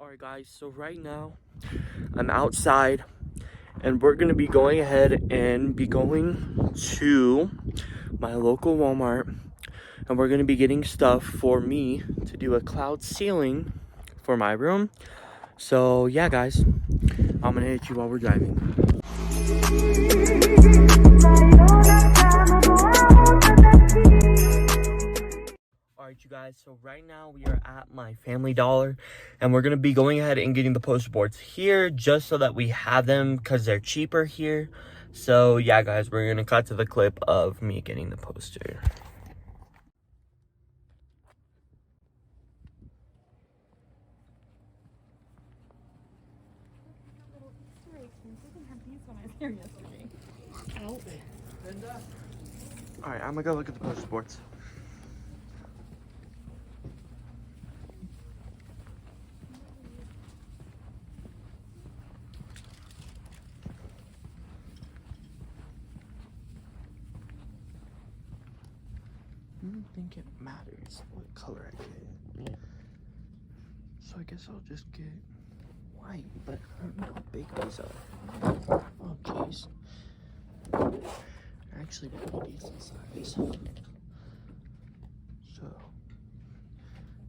Alright guys, so right now I'm outside and we're gonna be going ahead and be going to my local Walmart, and we're gonna be getting stuff for me to do a cloud ceiling for my room. So yeah guys, I'm gonna hit you while we're driving. Alright you guys, so right now we are at my Family Dollar and we're going to be going ahead and getting the poster boards here just so that we have them because they're cheaper here. So yeah guys, we're going to cut to the clip of me getting the poster. Alright, I'm going to go look at the poster boards. I don't think it matters what color I get. So I guess I'll just get white, but I don't know how big these are. Oh jeez. They're actually pretty decent size. So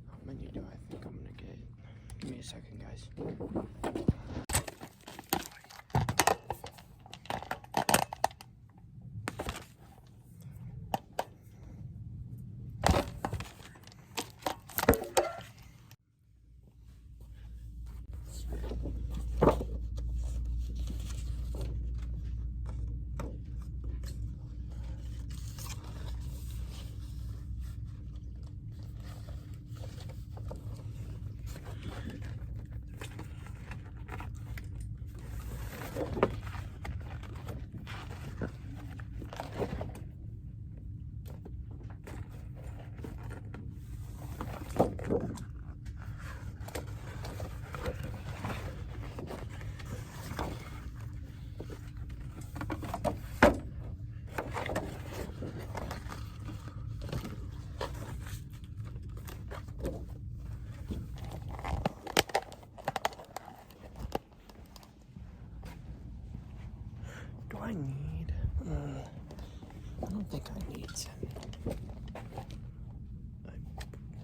how many do I think I'm gonna get? Give me a second guys. Do I need? I don't think I need 10. I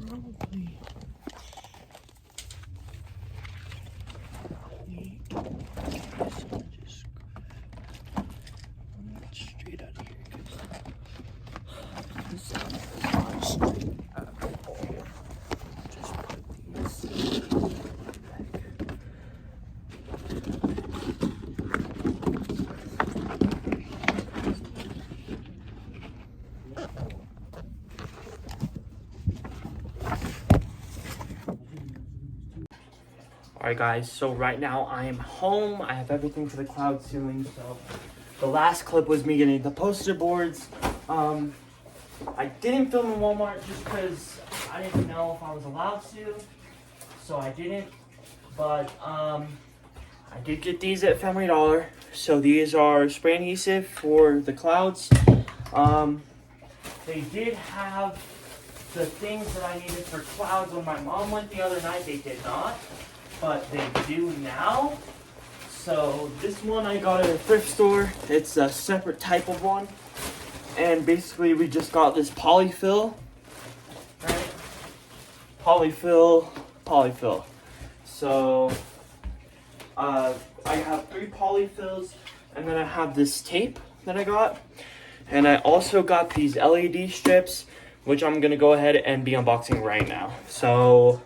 probably need. So just straight out of here because this is not straight at all. Just put these back. Alright guys, so right now I am home. I have everything for the cloud ceiling. So the last clip was me getting the poster boards. I didn't film in Walmart just because I didn't know if I was allowed to. So I didn't. But I did get these at Family Dollar. So these are spray adhesive for the clouds. They did have the things that I needed for clouds when my mom went the other night. They did not, but they do now. So this one I got at a thrift store. It's a separate type of one, and basically we just got this polyfill, right? Polyfill. So I have 3 polyfills, and then I have this tape that I got, and I also got these LED strips, which I'm gonna go ahead and be unboxing right now. So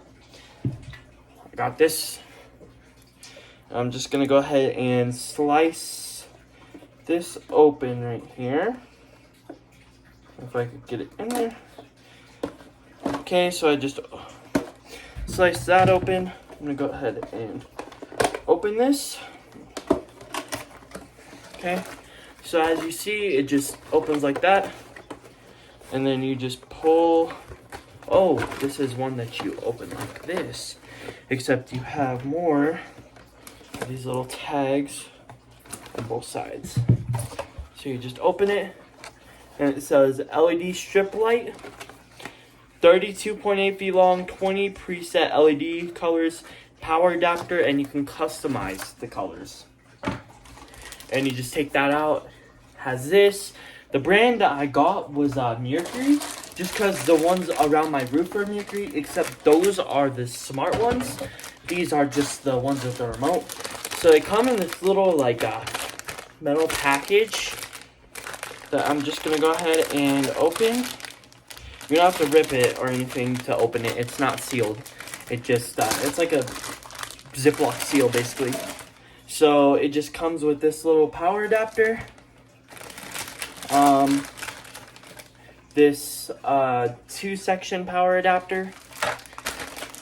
I got this. I'm just gonna go ahead and slice this open right here. If I could get it in there. Okay, so I just slice that open. I'm gonna go ahead and open this. Okay, so as you see, it just opens like that. And then you just pull. Oh, this is one that you open like this, except you have more of these little tags on both sides. So you just open it, and it says LED strip light, 32.8 feet long, 20 preset LED colors, power adapter, and you can customize the colors. And you just take that out. Has this. The brand that I got was Mercury, just because the ones around my roof are Mercury, except those are the smart ones. These are just the ones with the remote. So they come in this little like metal package that I'm just gonna go ahead and open. You don't have to rip it or anything to open it. It's not sealed. It just it's like a Ziploc seal basically. So it just comes with this little power adapter. This 2-section power adapter,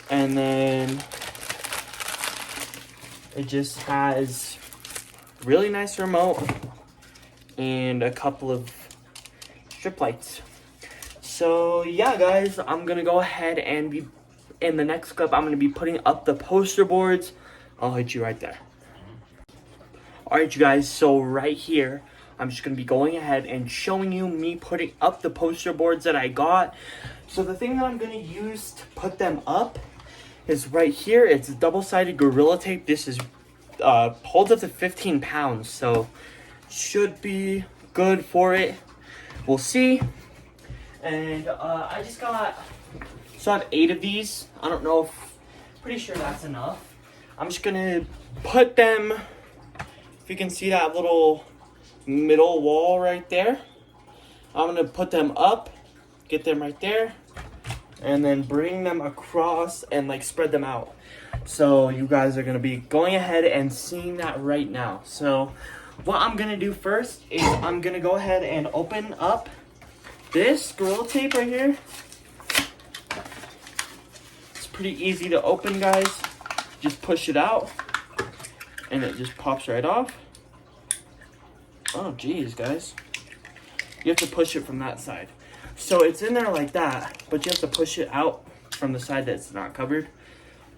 and then it just has really nice remote and a couple of strip lights. So yeah guys, I'm gonna go ahead and be in the next clip. I'm gonna be putting up the poster boards. I'll hit you right there. Alright you guys, so right here I'm just going to be going ahead and showing you me putting up the poster boards that I got. So the thing that I'm going to use to put them up is right here. It's double-sided Gorilla Tape. This is holds up to 15 pounds, so should be good for it. We'll see. And I just got, so I have 8 of these. I don't know if, pretty sure that's enough. I'm just going to put them, if you can see that little middle wall right there. I'm gonna put them up, get them right there, and then bring them across and like spread them out. So you guys are gonna be going ahead and seeing that right now. So what I'm gonna do first is I'm gonna go ahead and open up this Gorilla Tape right here. It's pretty easy to open, guys. Just push it out and it just pops right off. Oh, geez, guys. You have to push it from that side. So it's in there like that, but you have to push it out from the side that's not covered.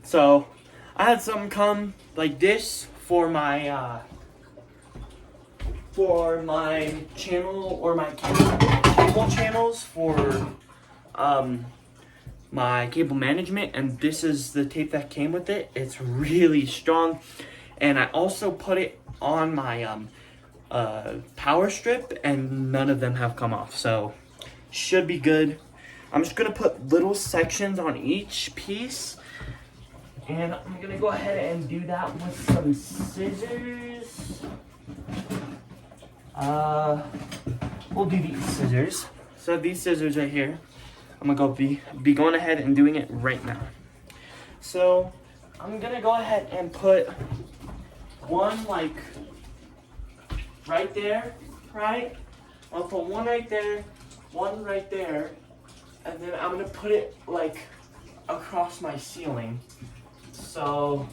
So I had something come like this for my channel or my cable channels for my cable management, and this is the tape that came with it. It's really strong, and I also put it on my power strip, and none of them have come off, so should be good. I'm just gonna put little sections on each piece, and I'm gonna go ahead and do that with some scissors. We'll do these scissors. So these scissors right here, I'm gonna be going ahead and doing it right now. So I'm gonna go ahead and put one like right there, right? I'll put one right there, one right there, and then I'm gonna put it like across my ceiling. So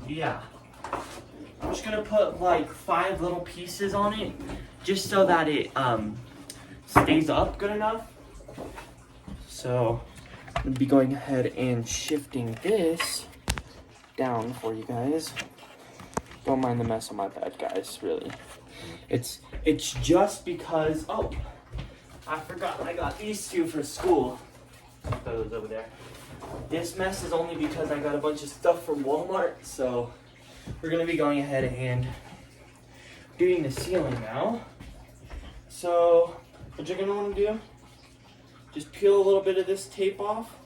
yeah, I'm just gonna put like 5 little pieces on it, just so that it stays up good enough. So I'm gonna be going ahead and shifting this down for you guys. Don't mind the mess on my bed, guys, really. It's just because, oh, I forgot I got these 2 for school. Those over there. This mess is only because I got a bunch of stuff from Walmart, so we're gonna be going ahead and doing the ceiling now. So what you're gonna want to do, just peel a little bit of this tape off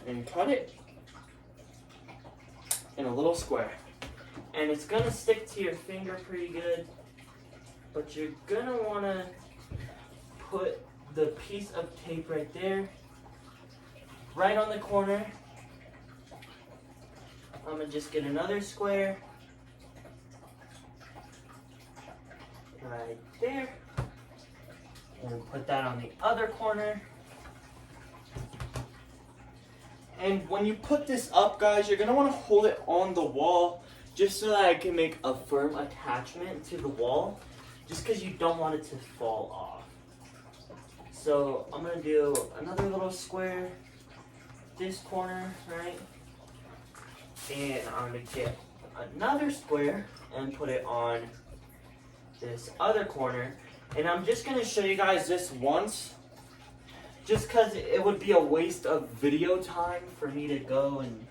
and cut it in a little square. And it's gonna stick to your finger pretty good, but you're gonna wanna put the piece of tape right there, right on the corner. I'm gonna just get another square, right there, and put that on the other corner. And when you put this up, guys, you're gonna wanna hold it on the wall, just so that I can make a firm attachment to the wall, just because you don't want it to fall off. So I'm gonna do another little square, this corner, right? And I'm gonna get another square and put it on this other corner. And I'm just gonna show you guys this once, just because it would be a waste of video time for me to go and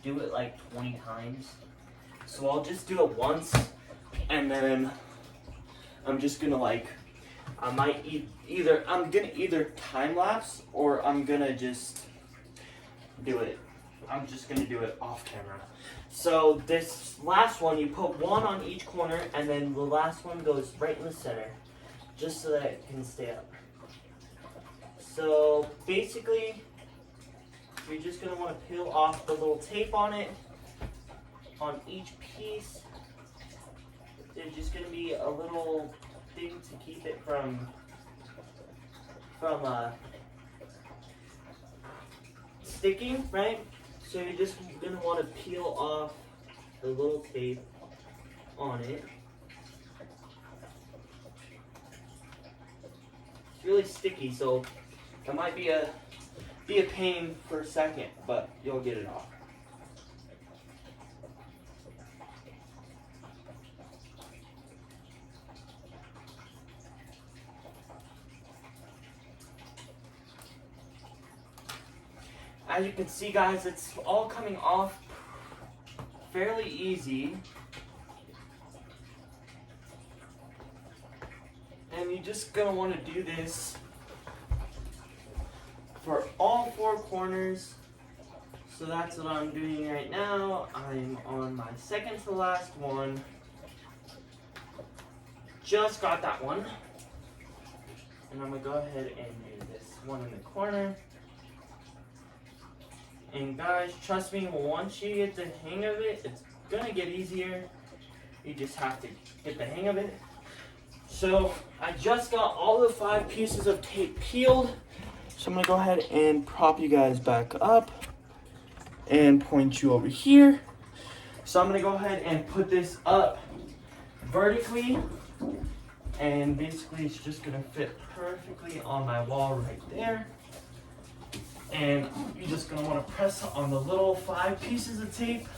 do it like 20 times. So I'll just do it once, and then I'm just gonna like, I might I'm gonna either time lapse or I'm gonna just do it. I'm just gonna do it off camera. So this last one, you put one on each corner, and then the last one goes right in the center, just so that it can stay up. So basically, you're just gonna want to peel off the little tape on it, on each piece. There's just gonna be a little thing to keep it from sticking, right? So you're just gonna want to peel off the little tape on it. It's really sticky, so it might be a pain for a second, but you'll get it off. As you can see, guys, it's all coming off fairly easy. And you're just gonna want to do this for all four corners. So that's what I'm doing right now. I'm on my second to last one. Just got that one. And I'm gonna go ahead and do this one in the corner. And guys, trust me, once you get the hang of it, it's gonna get easier. You just have to get the hang of it. So I just got all the 5 pieces of tape peeled. So I'm gonna go ahead and prop you guys back up and point you over here. So I'm gonna go ahead and put this up vertically, and basically it's just gonna fit perfectly on my wall right there. And you're just gonna wanna press on the little 5 pieces of tape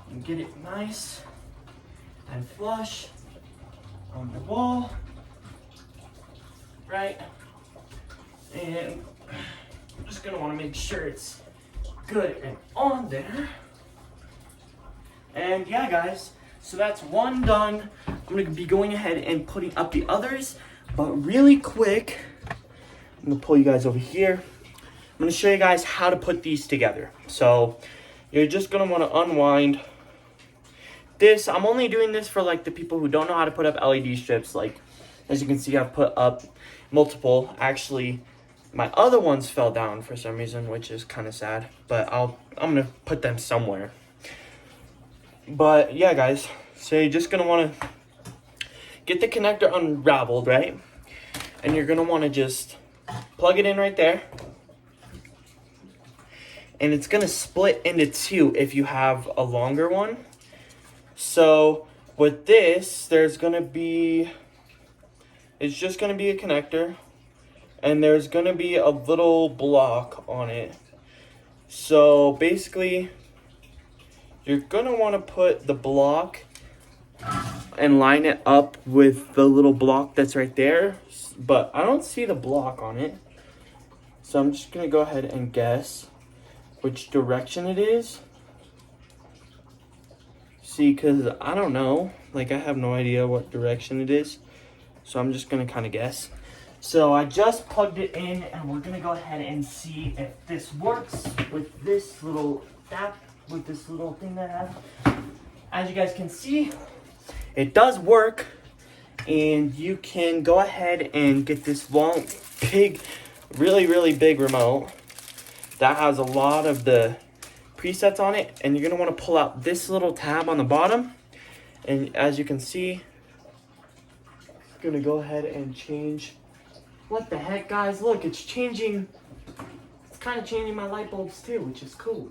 and get it nice and flush on the wall, right? And I'm just gonna wanna make sure it's good and on there. And yeah, guys, so that's one done. I'm gonna be going ahead and putting up the others, but really quick, I'm gonna pull you guys over here. I'm gonna show you guys how to put these together. So you're just gonna wanna unwind this. I'm only doing this for like the people who don't know how to put up LED strips. Like, as you can see, I've put up multiple. Actually, my other ones fell down for some reason, which is kind of sad, but I'm gonna put them somewhere. But yeah, guys, so you're just gonna wanna get the connector unraveled, right? And you're gonna wanna just plug it in right there. And it's gonna split into 2 if you have a longer one. So with this, it's just gonna be a connector, and there's gonna be a little block on it. So basically, you're gonna wanna put the block and line it up with the little block that's right there. But I don't see the block on it. So I'm just gonna go ahead and guess which direction it is. See, because I don't know. Like, I have no idea what direction it is. So I'm just going to kind of guess. So I just plugged it in, and we're going to go ahead and see if this works with this little thing that I have. As you guys can see, it does work. And you can go ahead and get this long, big, really, really big remote that has a lot of the presets on it, and you're going to want to pull out this little tab on the bottom, and as you can see, it's going to go ahead and change. What the heck, guys? Look, it's changing. It's kind of changing my light bulbs too, which is cool.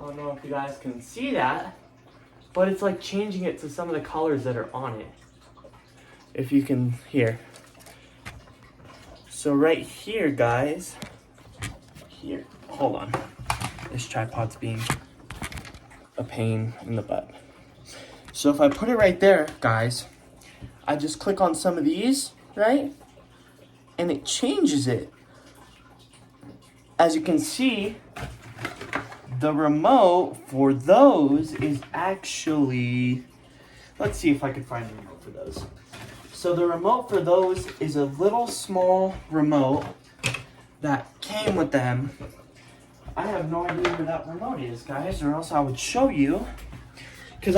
I don't know if you guys can see that, but it's like changing it to some of the colors that are on it, if you can hear. So right here, guys, here, hold on. This tripod's being a pain in the butt. So if I put it right there, guys, I just click on some of these, right? And it changes it. As you can see, the remote for those is actually, let's see if I can find the remote for those. So the remote for those is a little small remote that came with them. I have no idea where that remote is, guys, or else I would show you. Because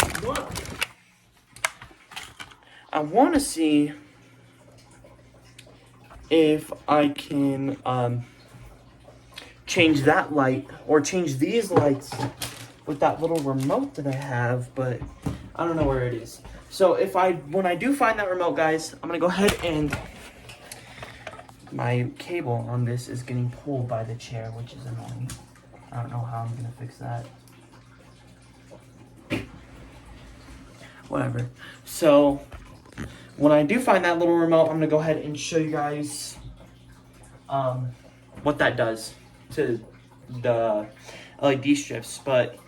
I want to see if I can change that light or change these lights with that little remote that I have, but I don't know where it is. So when I do find that remote, guys, I'm gonna go ahead and my cable on this is getting pulled by the chair, which is annoying. I don't know how I'm gonna fix that. Whatever. So when I do find that little remote, I'm gonna go ahead and show you guys what that does to the LED strips. But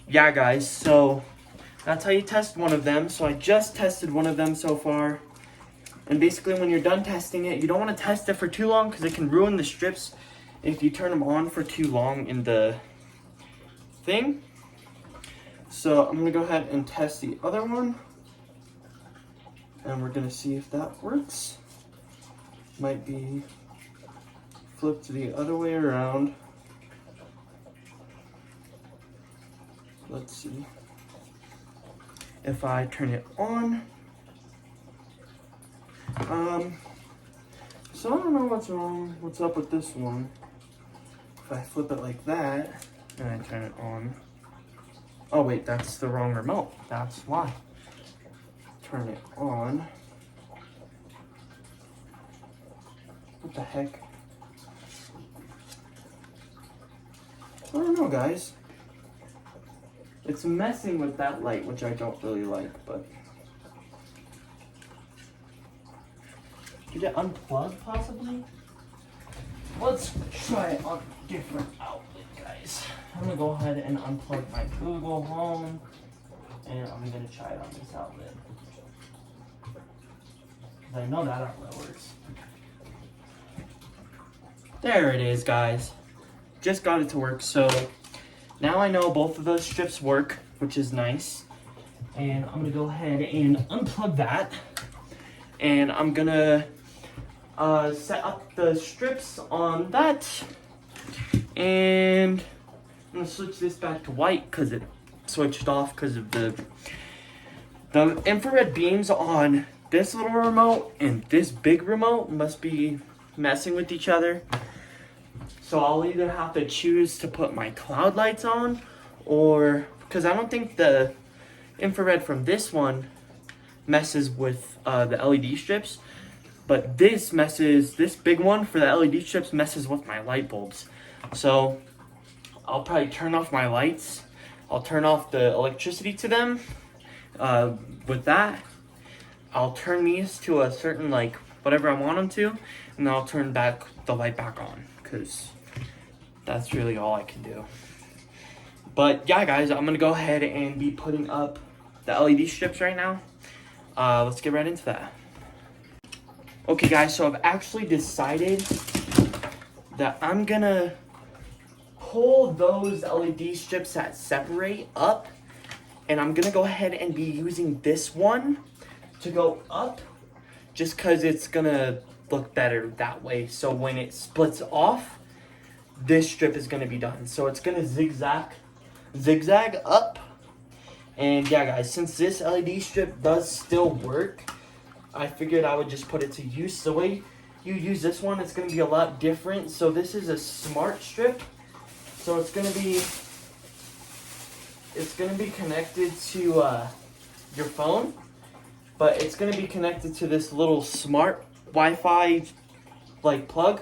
yeah, guys, so that's how you test one of them. So I just tested one of them so far. And basically when you're done testing it, you don't want to test it for too long because it can ruin the strips if you turn them on for too long in the thing. So I'm gonna go ahead and test the other one. And we're gonna see if that works. Might be flipped the other way around. Let's see. If I turn it on. So I don't know what's wrong, what's up with this one. If I flip it like that, and I turn it on. Oh wait, that's the wrong remote. That's why. Turn it on. What the heck? I don't know, guys. It's messing with that light, which I don't really like, but... Did it unplug, possibly? Let's try it on a different outlet, guys. I'm gonna go ahead and unplug my Google Home, and I'm gonna try it on this outlet. Because I know that outlet works. There it is, guys. Just got it to work, so now I know both of those strips work, which is nice. And I'm gonna go ahead and unplug that. And I'm gonna set up the strips on that. And I'm gonna switch this back to white because it switched off because of the infrared beams on this little remote and this big remote must be messing with each other. So I'll either have to choose to put my cloud lights on, or because I don't think the infrared from this one messes with the LED strips, but this big one for the LED strips messes with my light bulbs. So I'll probably turn off my lights. I'll turn off the electricity to them. With that, I'll turn these to a certain, like, whatever I want them to, and then I'll turn back the light back on, because that's really all I can do. But yeah, guys, I'm gonna go ahead and be putting up the LED strips right now. Let's get right into that. Okay, guys, so I've actually decided that I'm gonna pull those LED strips that separate up, and I'm gonna go ahead and be using this one to go up, just because it's gonna look better that way. So when it splits off, this strip is gonna be done. So it's gonna zigzag up. And yeah, guys, since this LED strip does still work, I figured I would just put it to use. The way you use this one, it's gonna be a lot different. So this is a smart strip. So it's gonna be connected to your phone, but it's gonna be connected to this little smart Wi-Fi like plug.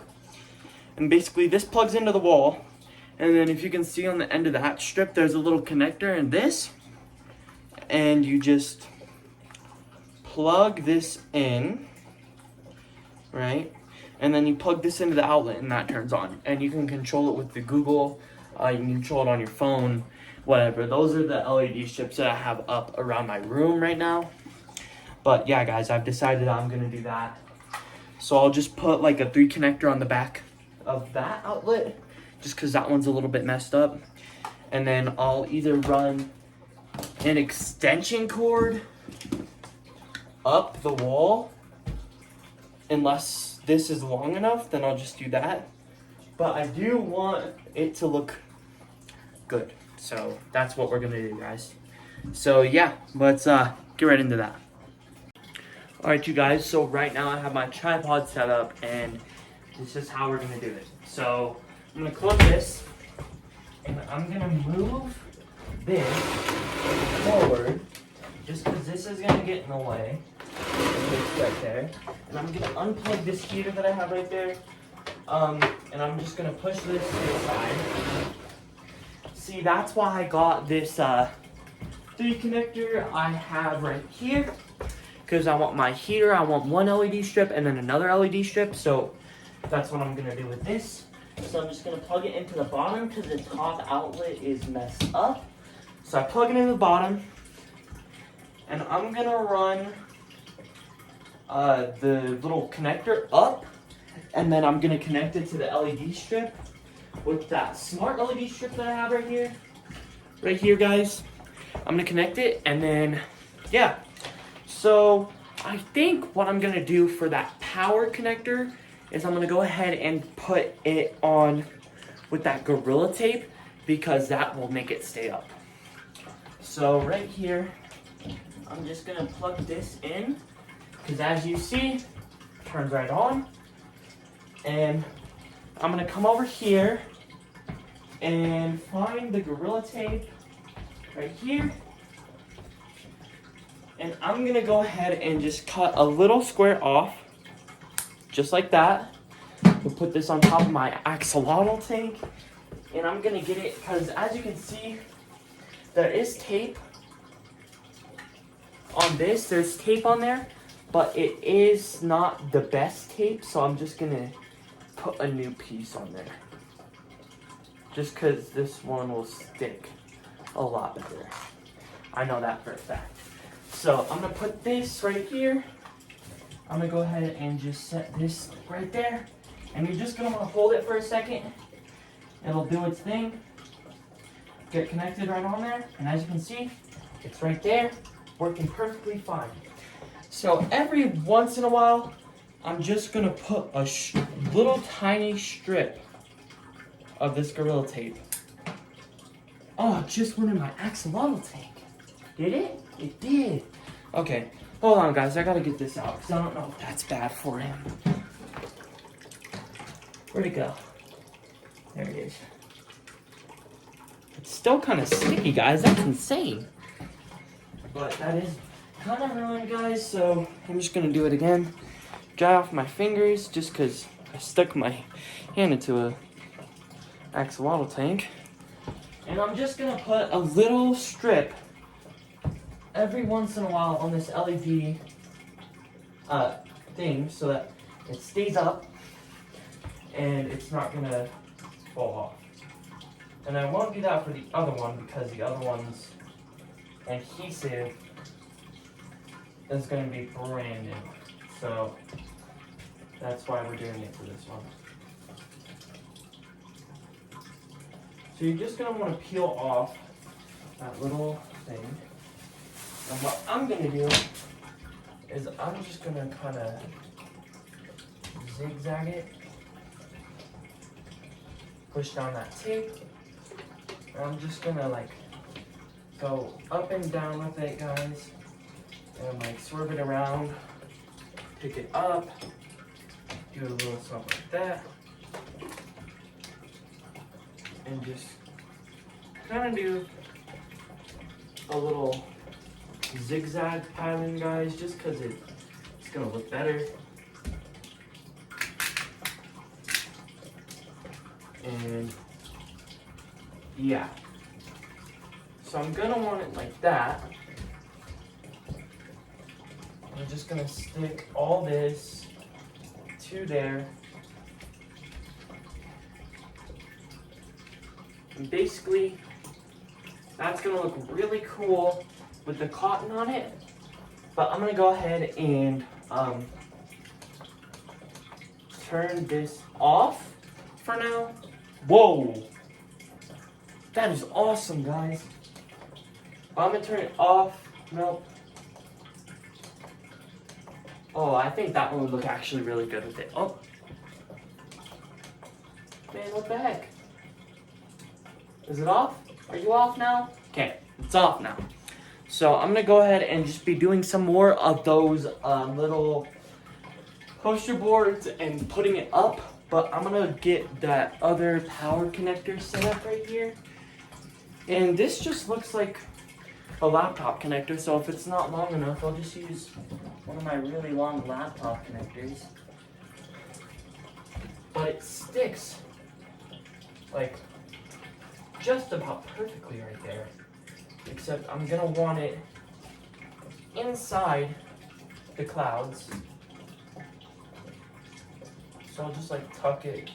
And basically this plugs into the wall. And then if you can see on the end of that strip, there's a little connector in this. And you just plug this in, right? And then you plug this into the outlet and that turns on. And you can control it with the Google, you can control it on your phone, whatever. Those are the LED strips that I have up around my room right now. But yeah, guys, I've decided I'm gonna do that. So I'll just put like a 3 connector on the back of that outlet, just because that one's a little bit messed up. And then I'll either run an extension cord up the wall. Unless this is long enough, then I'll just do that. But I do want it to look good. So that's what we're gonna do, guys. So yeah, let's get right into that. All right, you guys, so right now I have my tripod set up and this is how we're gonna do it. So I'm gonna close this and I'm gonna move this forward just because this is gonna get in the way. It's right there. And I'm gonna unplug this heater that I have right there. And I'm just gonna push this to the side. See, that's why I got this 3 connector I have right here. Because I want my heater, I want one LED strip and then another LED strip. So that's what I'm gonna do with this. So I'm just gonna plug it into the bottom because the top outlet is messed up. So I plug it into the bottom. And I'm gonna run the little connector up. And then I'm gonna connect it to the LED strip with that smart LED strip that I have right here. Right here, guys. I'm gonna connect it and then, yeah. So I think what I'm gonna do for that power connector is I'm gonna go ahead and put it on with that Gorilla Tape because that will make it stay up. So right here, I'm just gonna plug this in because as you see, it turns right on. And I'm gonna come over here and find the Gorilla Tape right here. And I'm gonna go ahead and just cut a little square off, just like that. We'll put this on top of my axolotl tank. And I'm gonna get it, because as you can see, there is tape on this. There's tape on there, but it is not the best tape. So I'm just gonna put a new piece on there. Just because this one will stick a lot better. I know that for a fact. So I'm gonna put this right here. I'm gonna go ahead and just set this right there. And you're just gonna wanna hold it for a second. It'll do its thing. Get connected right on there. And as you can see, it's right there, working perfectly fine. So every once in a while, I'm just gonna put a little tiny strip of this Gorilla Tape. Oh, it just went in my axolotl tank. Did it? It did. Okay, hold on guys, I gotta get this out because I don't know if that's bad for him. Where'd it go? There it is. It's still kind of sticky, guys. That's insane. But that is kind of ruined, guys, so I'm just gonna do it again. Dry off my fingers just because I stuck my hand into a axolotl tank. And I'm just gonna put a little strip every once in a while on this LED thing so that it stays up and it's not gonna fall off. And I won't do that for the other one because the other one's adhesive is gonna be brand new. So that's why we're doing it for this one. So you're just gonna wanna peel off that little thing. And what I'm gonna do is I'm just gonna kinda zigzag it. Push down that tape. And I'm just gonna like go up and down with it, guys. And like swerve it around. Pick it up. Do a little something like that. And just kind of do a little zigzag pattern, guys, just because it's going to look better. And yeah. So I'm going to want it like that. I'm just going to stick all this to there. And basically, that's gonna look really cool with the cotton on it. But I'm gonna go ahead and turn this off for now. Whoa! That is awesome, guys. I'm gonna turn it off. Nope. Oh, I think that one would look actually really good with it. Oh. Man, what the heck? Is it off? Are you off now? Okay, it's off now. So I'm gonna go ahead and just be doing some more of those little poster boards and putting it up. But I'm gonna get that other power connector set up right here. And this just looks like a laptop connector. So if it's not long enough, I'll just use one of my really long laptop connectors. But it sticks like just about perfectly right there. Except I'm gonna want it inside the clouds. So I'll just like tuck it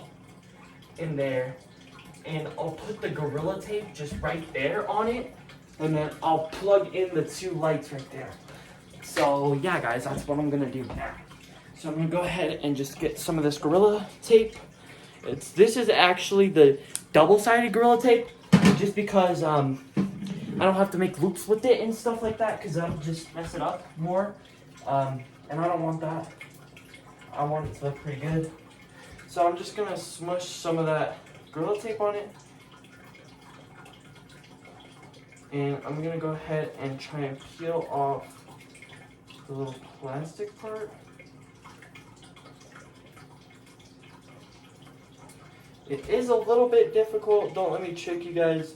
in there, and I'll put the Gorilla Tape just right there on it, and then I'll plug in the two lights right there. So yeah, guys, that's what I'm gonna do now. So I'm gonna go ahead and just get some of this Gorilla Tape. This is actually the double-sided Gorilla Tape, just because I don't have to make loops with it and stuff like that, because that'll just mess it up more. And I don't want that. I want it to look pretty good. So I'm just gonna smush some of that Gorilla Tape on it. And I'm gonna go ahead and try and peel off the little plastic part. It is a little bit difficult, don't let me trick you guys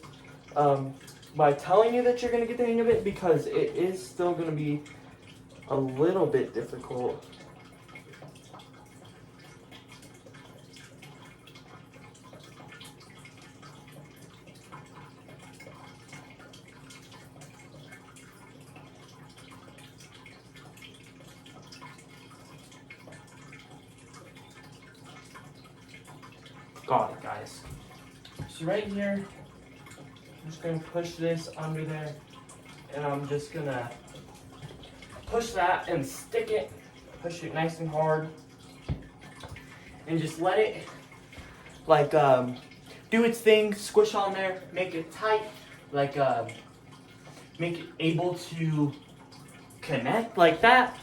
by telling you that you're gonna get the hang of it, because it is still gonna be a little bit difficult. Got it, guys. So right here, I'm just gonna push this under there, and I'm just gonna push that and stick it, push it nice and hard, and just let it like do its thing, squish on there, make it tight, like make it able to connect like that.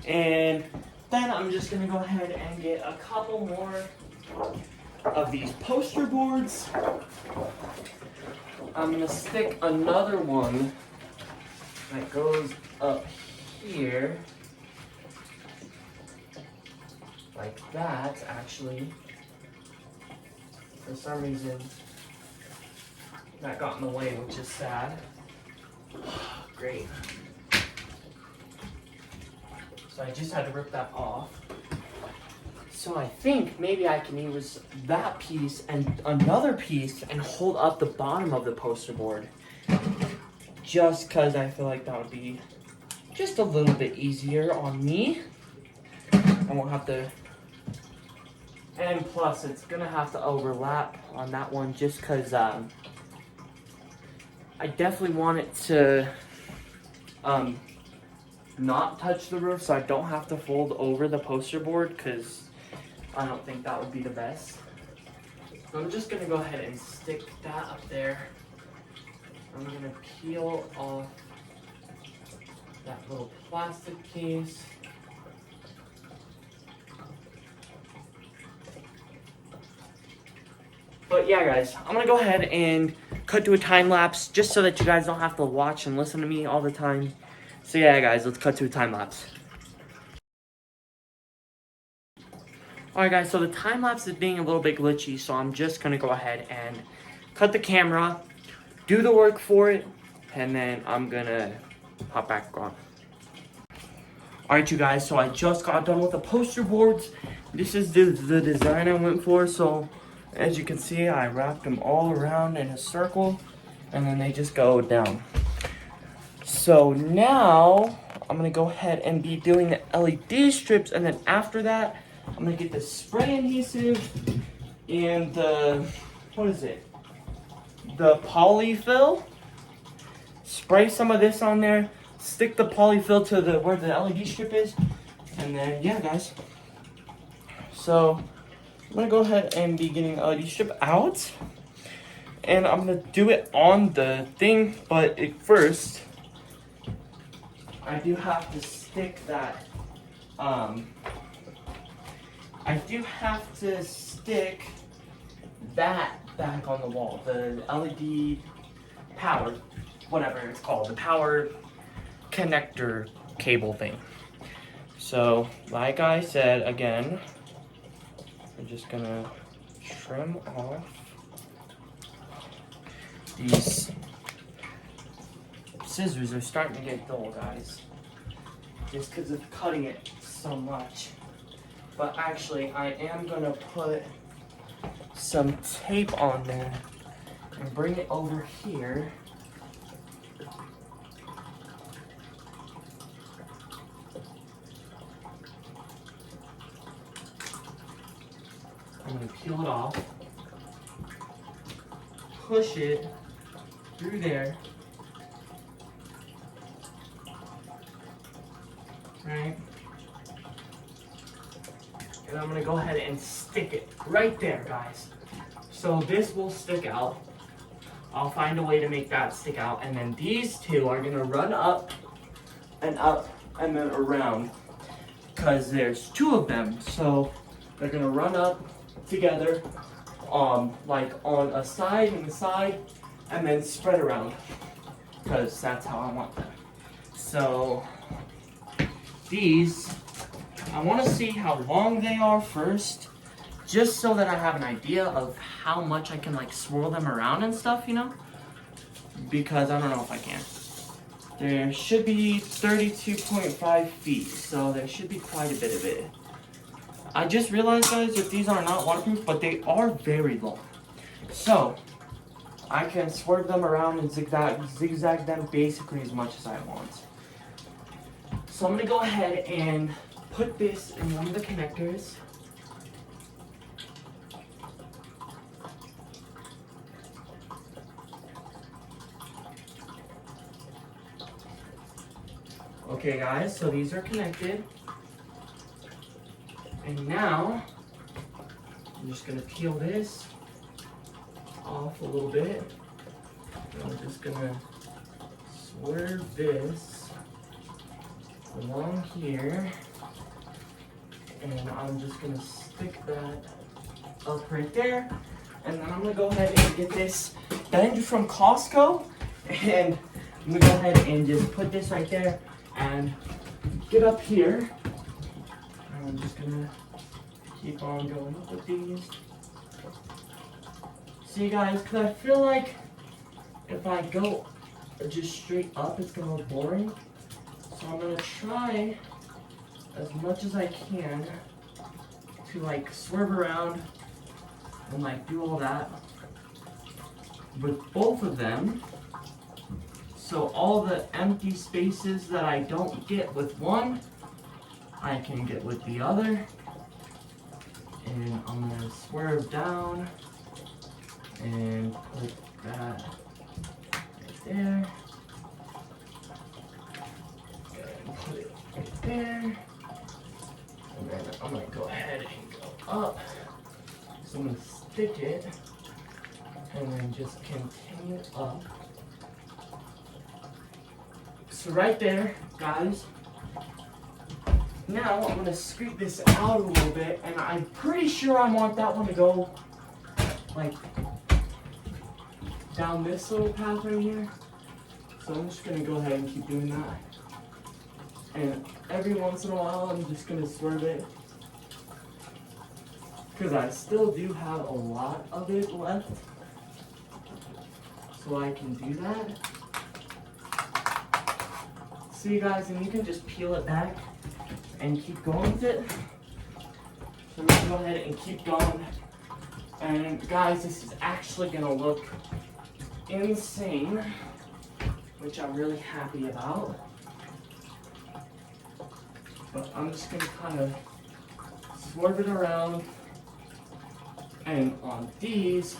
And then I'm just gonna go ahead and get a couple more of these poster boards. I'm gonna stick another one that goes up here, like that. Actually, for some reason that got in the way, which is sad. Great. So I just had to rip that off. So I think maybe I can use that piece and another piece and hold up the bottom of the poster board. Just because I feel like that would be just a little bit easier on me. I won't have to, and plus it's gonna have to overlap on that one, just because I definitely want it to not touch the roof, so I don't have to fold over the poster board, because I don't think that would be the best. I'm just gonna go ahead and stick that up there. I'm gonna peel off that little plastic piece. But yeah, guys, I'm gonna go ahead and cut to a time lapse, just so that you guys don't have to watch and listen to me all the time. So yeah, guys, let's cut to a time lapse. Alright guys, so the time lapse is being a little bit glitchy, so I'm just gonna go ahead and cut the camera, do the work for it, and then I'm gonna hop back on. Alright you guys, so I just got done with the poster boards. This is the design I went for. So as you can see, I wrapped them all around in a circle, and then they just go down. So now I'm gonna go ahead and be doing the LED strips, and then after that I'm gonna get the spray adhesive and the, what is it? The polyfill. Spray some of this on there, stick the polyfill to the where the LED strip is, and then yeah, guys. So I'm gonna go ahead and be getting the LED strip out, And I'm gonna do it on the thing, but first, I do have to stick that, I do have to stick that back on the wall, the LED power, whatever it's called, the power connector cable thing. So, like I said, again, we're just gonna trim off these. Scissors are starting to get dull, guys, just because of cutting it so much. But actually, I am gonna put some tape on there and bring it over here. I'm gonna peel it off, push it through there, right? And I'm gonna go ahead and stick it right there, guys. So this will stick out. I'll find a way to make that stick out, and then these two are gonna run up and then around, because there's two of them. So they're gonna run up together, like on a side and the side, and then spread around, because that's how I want them. So these, I want to see how long they are first, just so that I have an idea of how much I can like swirl them around and stuff, you know, because I don't know if I can. There should be 32.5 feet, so there should be quite a bit of it. I just realized, guys, that these are not waterproof, but they are very long. So I can swerve them around and zigzag them basically as much as I want. So I'm gonna go ahead and put this in one of the connectors. Okay, guys, so these are connected. And now, I'm just gonna peel this off a little bit. And I'm just gonna swerve this along here. And I'm just gonna stick that up right there. And then I'm gonna go ahead and get this bend from Costco. And I'm gonna go ahead and just put this right there and get up here. And I'm just gonna keep on going up with these. See, guys, because I feel like if I go just straight up, it's gonna look boring. So I'm gonna try as much as I can to like swerve around and like do all that with both of them. So all the empty spaces that I don't get with one, I can get with the other. And I'm gonna swerve down and put that right there. And put it right there. And then I'm gonna go ahead and go up. So I'm gonna stick it and then just continue up. So right there, guys. Now I'm gonna scoot this out a little bit, and I'm pretty sure I want that one to go like down this little path right here. So I'm just gonna go ahead and keep doing that. And every once in a while, I'm just gonna swerve it, because I still do have a lot of it left. So I can do that. See, guys, and you can just peel it back and keep going with it. So I'm gonna go ahead and keep going. And guys, this is actually gonna look insane, which I'm really happy about. But I'm just gonna kind of swerve it around. And on these,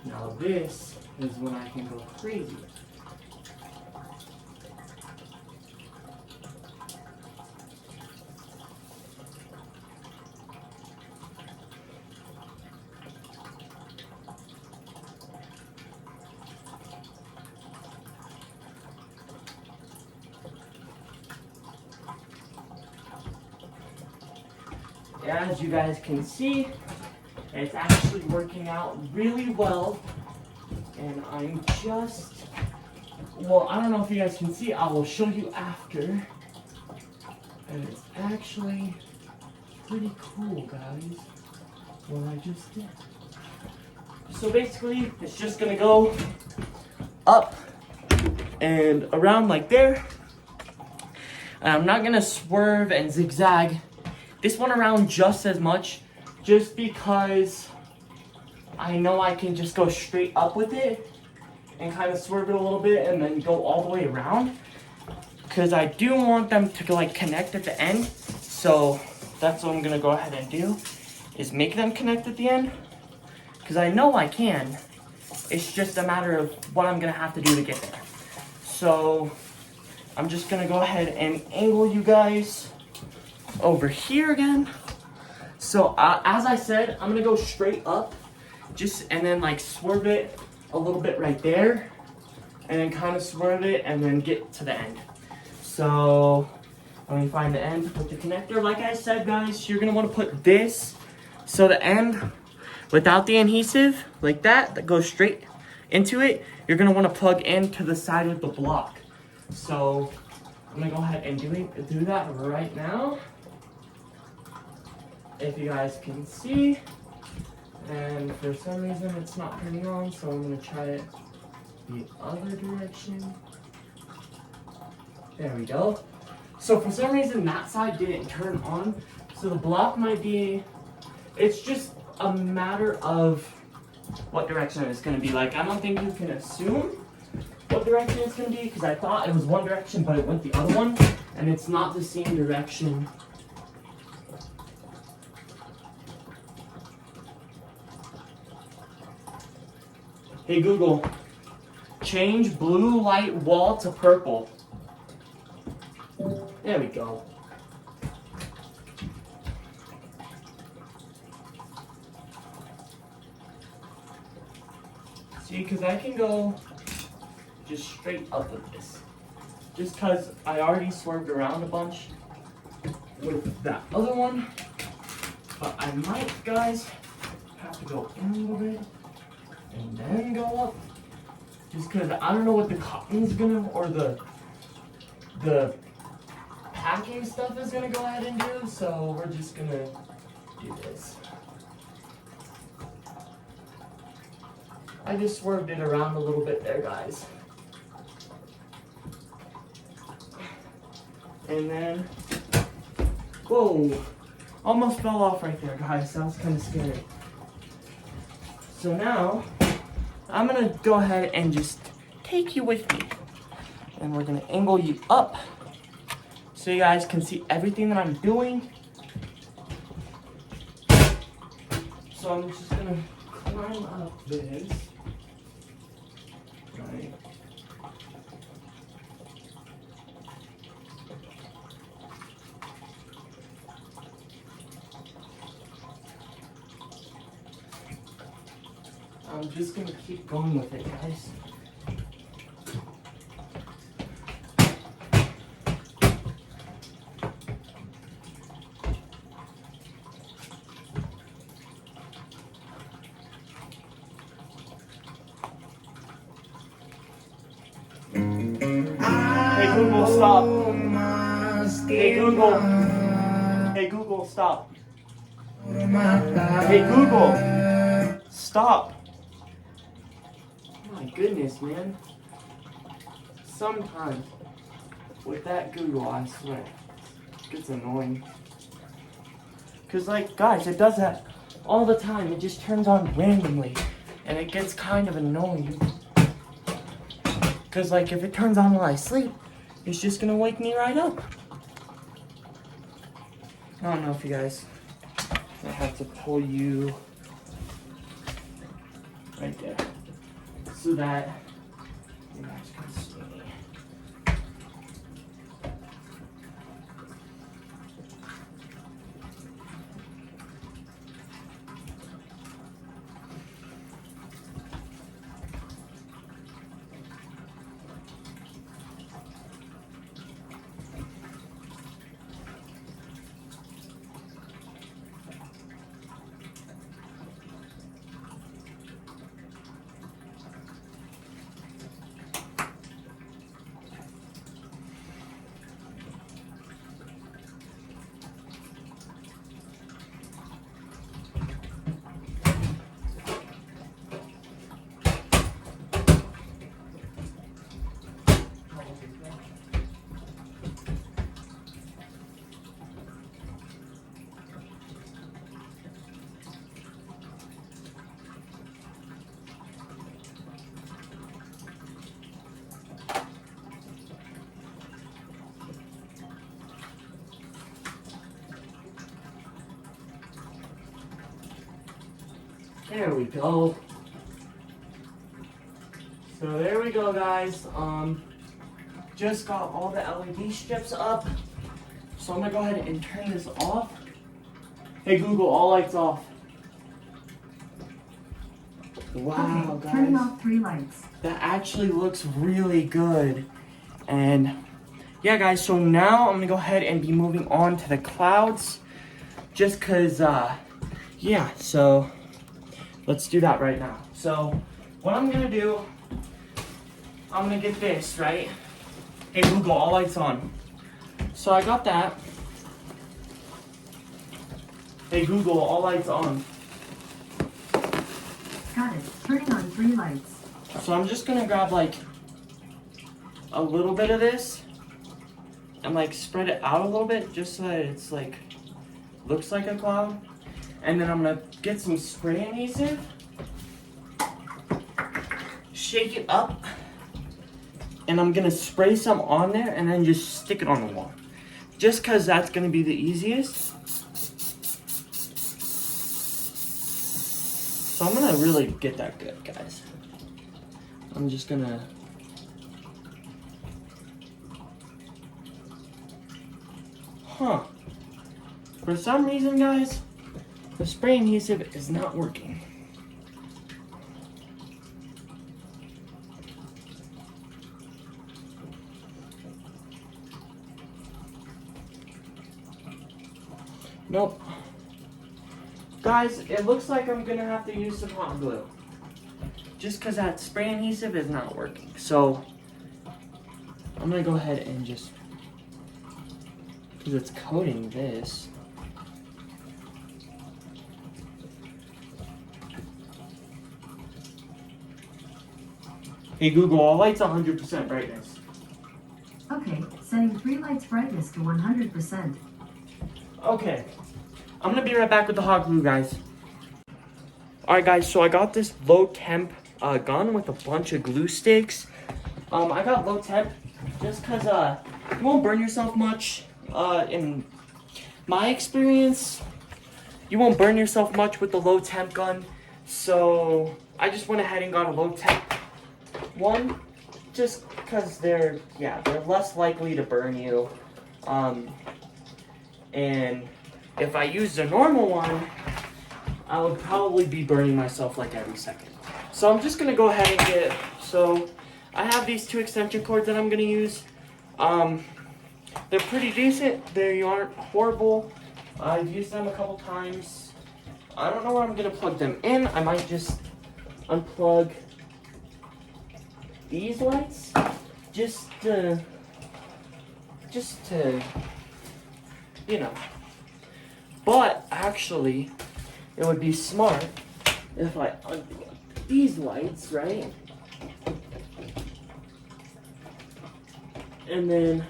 now this is when I can go crazy. as you guys can see, it's actually working out really well. And I'm just, well, I don't know if you guys can see, I will show you after. And it's actually pretty cool, guys, what I just did. So basically, it's just gonna go up and around like there. And I'm not gonna swerve and zigzag this one around just as much, just because I know I can just go straight up with it and kind of swerve it a little bit and then go all the way around, because I do want them to like connect at the end. So that's what I'm gonna go ahead and do, is make them connect at the end, because I know I can. It's just a matter of what I'm gonna have to do to get there. So I'm just gonna go ahead and angle you guys over here again. So as I said, I'm gonna go straight up, and then like swerve it a little bit right there, and then kind of swerve it and then get to the end. So when you find the end with the connector, like I said, guys, you're gonna want to put this so the end without the adhesive, like that goes straight into it. You're gonna want to plug into the side of the block. So I'm gonna go ahead and do that right now. If you guys can see, and for some reason it's not turning on, so I'm gonna try it the other direction. There we go. So for some reason that side didn't turn on, so the block might be, it's just a matter of what direction it's gonna be. Like, I don't think you can assume what direction it's gonna be, because I thought it was one direction, but it went the other one, and it's not the same direction. Hey Google, change blue light wall to purple. There we go. See, because I can go just straight up with this. Just because I already swerved around a bunch with that other one. But I might, guys, have to go in a little bit and then go up. Just because I don't know what the cotton's gonna, or the packing stuff is gonna go ahead and do, so we're just gonna do this. I just swerved it around a little bit there, guys. And then, whoa, almost fell off right there, guys. That was kind of scary. So now, I'm gonna go ahead and just take you with me. And we're gonna angle you up so you guys can see everything that I'm doing. So I'm just gonna climb up this. Right. I'm just gonna keep going with it, guys. Hey Google, stop. Hey Google. Hey Google, stop. Hey Google, stop. My goodness, man. Sometimes with that Google, I swear, it gets annoying. Cause like, guys, it does that all the time. It just turns on randomly, and it gets kind of annoying. Cause like, if it turns on while I sleep, it's just gonna wake me right up. I don't know if you guys, I have to pull you right there so that you guys can see me. There we go. So there we go, guys. Just got all the LED strips up. So I'm gonna go ahead and turn this off. Hey Google, all lights off. Wow, okay, guys. turning off 3 lights. That actually looks really good. And yeah, guys, so now I'm gonna go ahead and be moving on to the clouds. Just cause, yeah, so let's do that right now. So what I'm gonna do, I'm gonna get this, right? Hey Google, all lights on. So I got that. Hey Google, all lights on. Got it. Turning on 3 lights. So I'm just gonna grab like a little bit of this and like spread it out a little bit just so that it's like, looks like a cloud. And then I'm gonna get some spray adhesive, shake it up, and I'm gonna spray some on there and then just stick it on the wall. Just cause that's gonna be the easiest. So I'm gonna really get that good, guys. I'm just gonna, for some reason, guys, the spray adhesive is not working. Nope. Guys, it looks like I'm gonna have to use some hot glue. Just cause that spray adhesive is not working. So, I'm gonna go ahead and just, cause it's coating this. Hey Google, all lights 100% brightness. Okay, setting 3 lights brightness to 100%. Okay, I'm gonna be right back with the hot glue, guys. Alright guys, so I got this low temp gun with a bunch of glue sticks. I got low temp just cause you won't burn yourself much. In my experience, you won't burn yourself much with the low temp gun. So I just went ahead and got a low temp one, just cause they're less likely to burn you. And if I used a normal one, I would probably be burning myself like every second. So I'm just gonna go ahead and get, so I have these 2 extension cords that I'm gonna use. They're pretty decent, they aren't horrible. I've used them a couple times. I don't know where I'm gonna plug them in. I might just unplug these lights, just to, you know. But actually, it would be smart if I unplug these lights, right? And then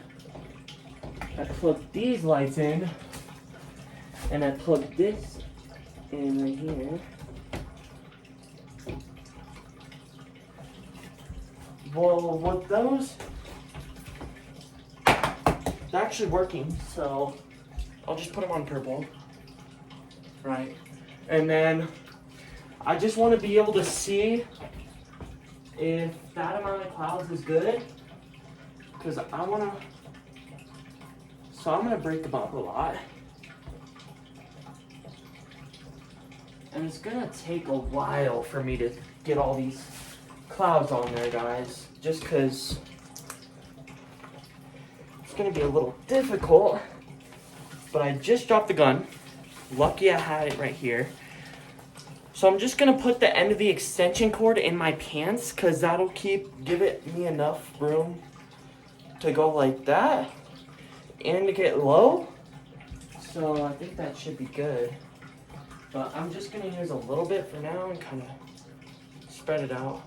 I plug these lights in, and I plug this in right here. Well, with those, they're actually working, so I'll just put them on purple, right? And then I just want to be able to see if that amount of clouds is good, because I want to, so I'm going to break them up a lot. And it's going to take a while for me to get all these clouds on there, guys, just because it's going to be a little difficult. But I just dropped the gun. Lucky I had it right here. So I'm just going to put the end of the extension cord in my pants, because that'll give me enough room to go like that and to get low. So I think that should be good. But I'm just going to use a little bit for now and kind of spread it out.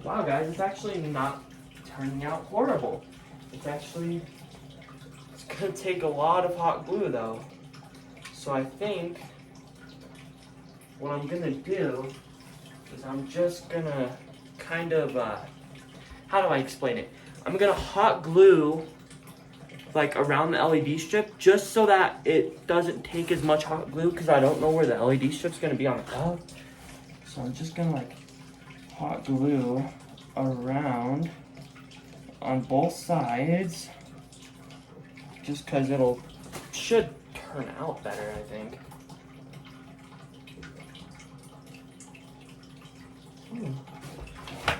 wow guys, it's actually not turning out horrible. It's gonna take a lot of hot glue though. So I think what I'm gonna do is I'm just gonna kind of, how do I explain it? I'm gonna hot glue like around the LED strip just so that it doesn't take as much hot glue because I don't know where the LED strip's gonna be on the top. So I'm just gonna like hot glue around on both sides just because should turn out better, I think.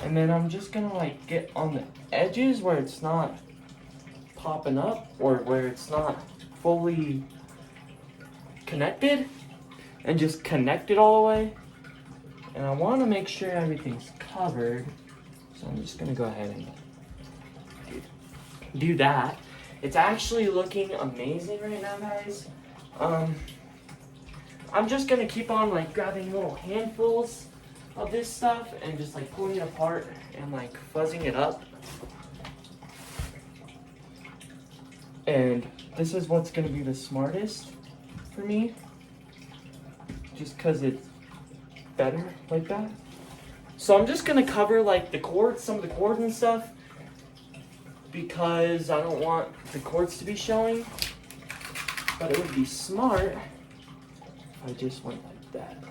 And then I'm just gonna like get on the edges where it's not popping up or where it's not fully connected and just connect it all the way. And I want to make sure everything's covered. So I'm just gonna go ahead and do that. It's actually looking amazing right now, guys. I'm just gonna keep on like grabbing little handfuls of this stuff and just like pulling it apart and like fuzzing it up. And this is what's gonna be the smartest for me, just cause it's better like that. So I'm just gonna cover like the cords, some of the cords and stuff, because I don't want the cords to be showing. But it would be smart if I just went like that.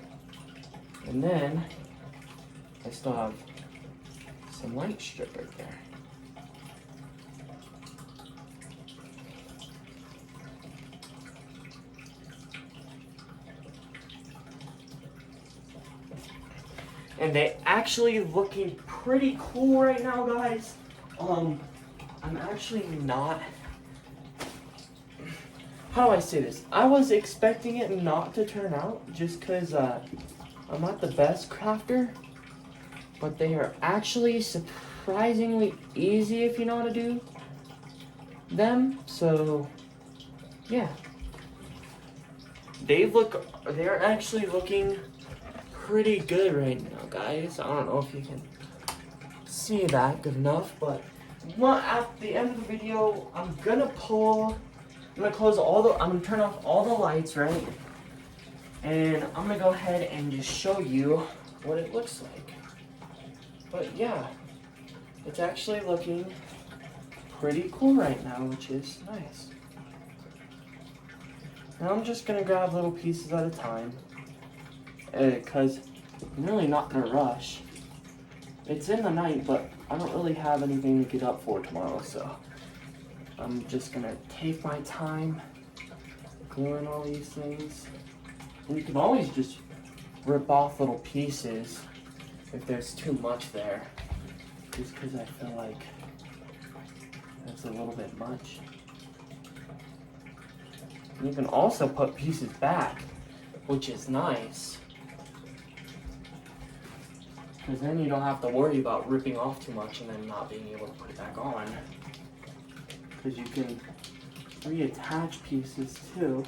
And then I still have some light strip right there. And they actually looking pretty cool right now, guys. I'm actually not, how do I say this? I was expecting it not to turn out just because I'm not the best crafter, but they are actually surprisingly easy if you know how to do them. So yeah, they're actually looking pretty good right now, guys. I don't know if you can see that good enough, but at the end of the video, I'm gonna turn off all the lights, right? And I'm gonna go ahead and just show you what it looks like. But yeah, it's actually looking pretty cool right now, which is nice. Now I'm just gonna grab little pieces at a time, because I'm really not gonna rush. It's in the night, but I don't really have anything to get up for tomorrow, so I'm just gonna take my time gluing all these things. And you can always just rip off little pieces if there's too much there, just because I feel like that's a little bit much. And you can also put pieces back, which is nice, because then you don't have to worry about ripping off too much and then not being able to put it back on. Because you can reattach pieces too.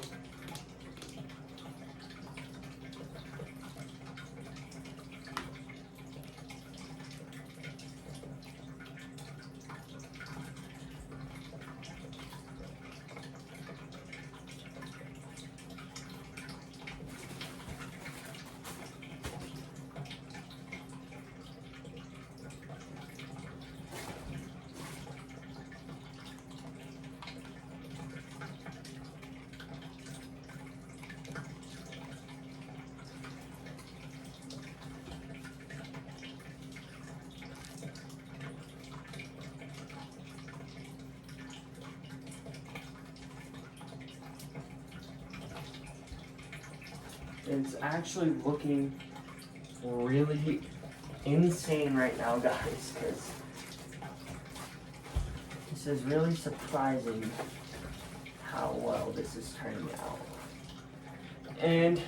It's actually looking really insane right now, guys, because this is really surprising how well this is turning out. And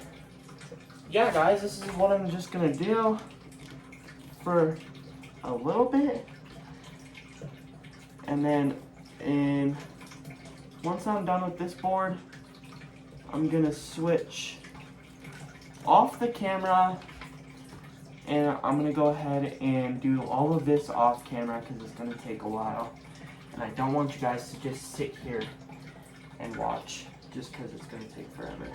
yeah, guys, this is what I'm just gonna do for a little bit, and then once I'm done with this board, I'm gonna switch off the camera And I'm gonna go ahead and do all of this off camera because it's gonna take a while. And I don't want you guys to just sit here and watch just because it's gonna take forever.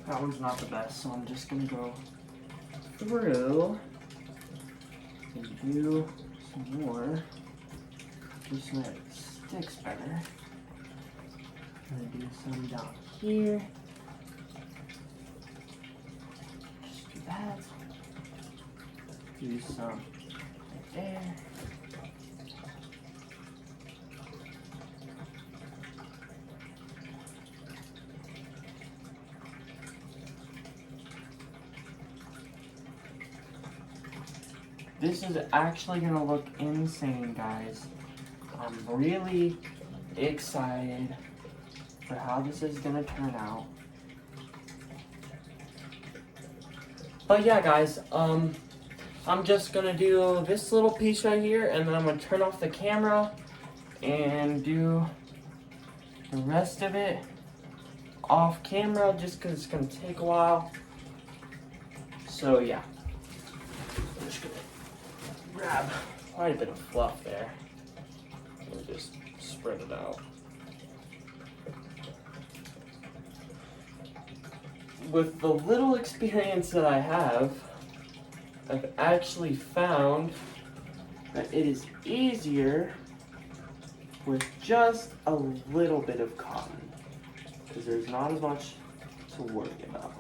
That one's not the best, so I'm just gonna go through and do some more just so that it sticks better. I'm gonna do some down here. Just do that. Do some right there. This is actually gonna look insane, guys. I'm really excited for how this is gonna turn out. But yeah, guys, I'm just gonna do this little piece right here, and then I'm gonna turn off the camera and do the rest of it off camera just because it's gonna take a while. So yeah. I'm just gonna grab quite a bit of fluff there and just spread it out. With the little experience that I have, I've actually found that it is easier with just a little bit of cotton because there's not as much to worry about.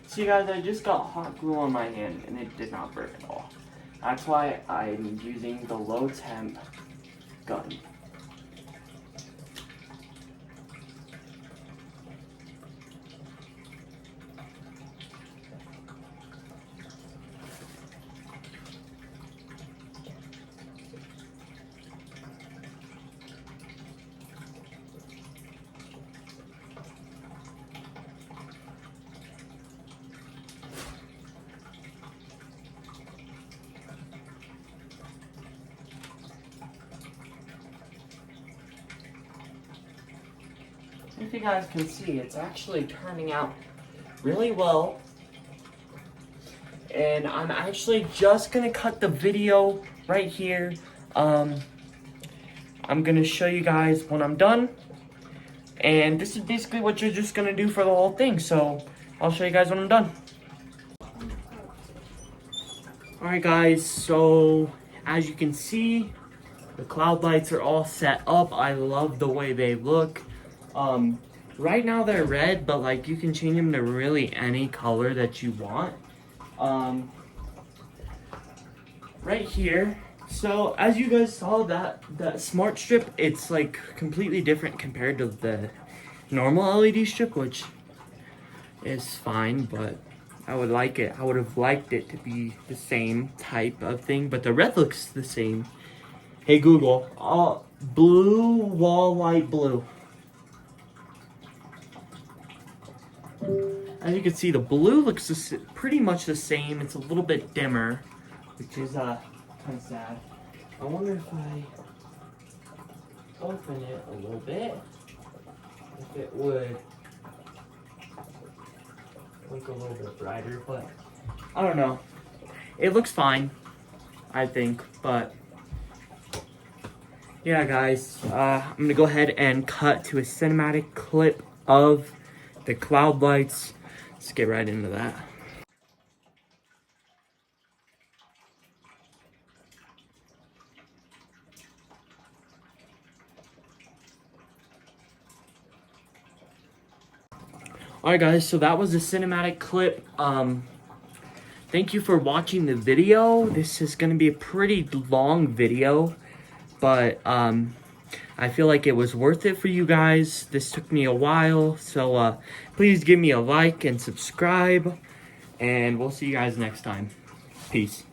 See guys, I just got hot glue on my hand and it did not burn at all. That's why I'm using the low temp gun. If you guys can see, it's actually turning out really well. And I'm actually just gonna cut the video right here. I'm gonna show you guys when I'm done. And this is basically what you're just gonna do for the whole thing. So I'll show you guys when I'm done. Alright guys, so as you can see, the cloud lights are all set up. I love the way they look. Right now they're red, but like you can change them to really any color that you want. Right here, so as you guys saw, that smart strip, it's like completely different compared to the normal LED strip, which is fine, but I would have liked it to be the same type of thing, but the red looks the same. Hey Google, blue wall light blue. As you can see, the blue looks pretty much the same. It's a little bit dimmer, which is kind of sad. I wonder if I open it a little bit, if it would look a little bit brighter, but I don't know. It looks fine, I think, but yeah, guys, I'm gonna go ahead and cut to a cinematic clip of the cloud lights. Let's get right into that. Alright guys, so that was a cinematic clip. Thank you for watching the video. This is going to be a pretty long video, but I feel like it was worth it for you guys. This took me a while, so please give me a like and subscribe, and we'll see you guys next time. Peace.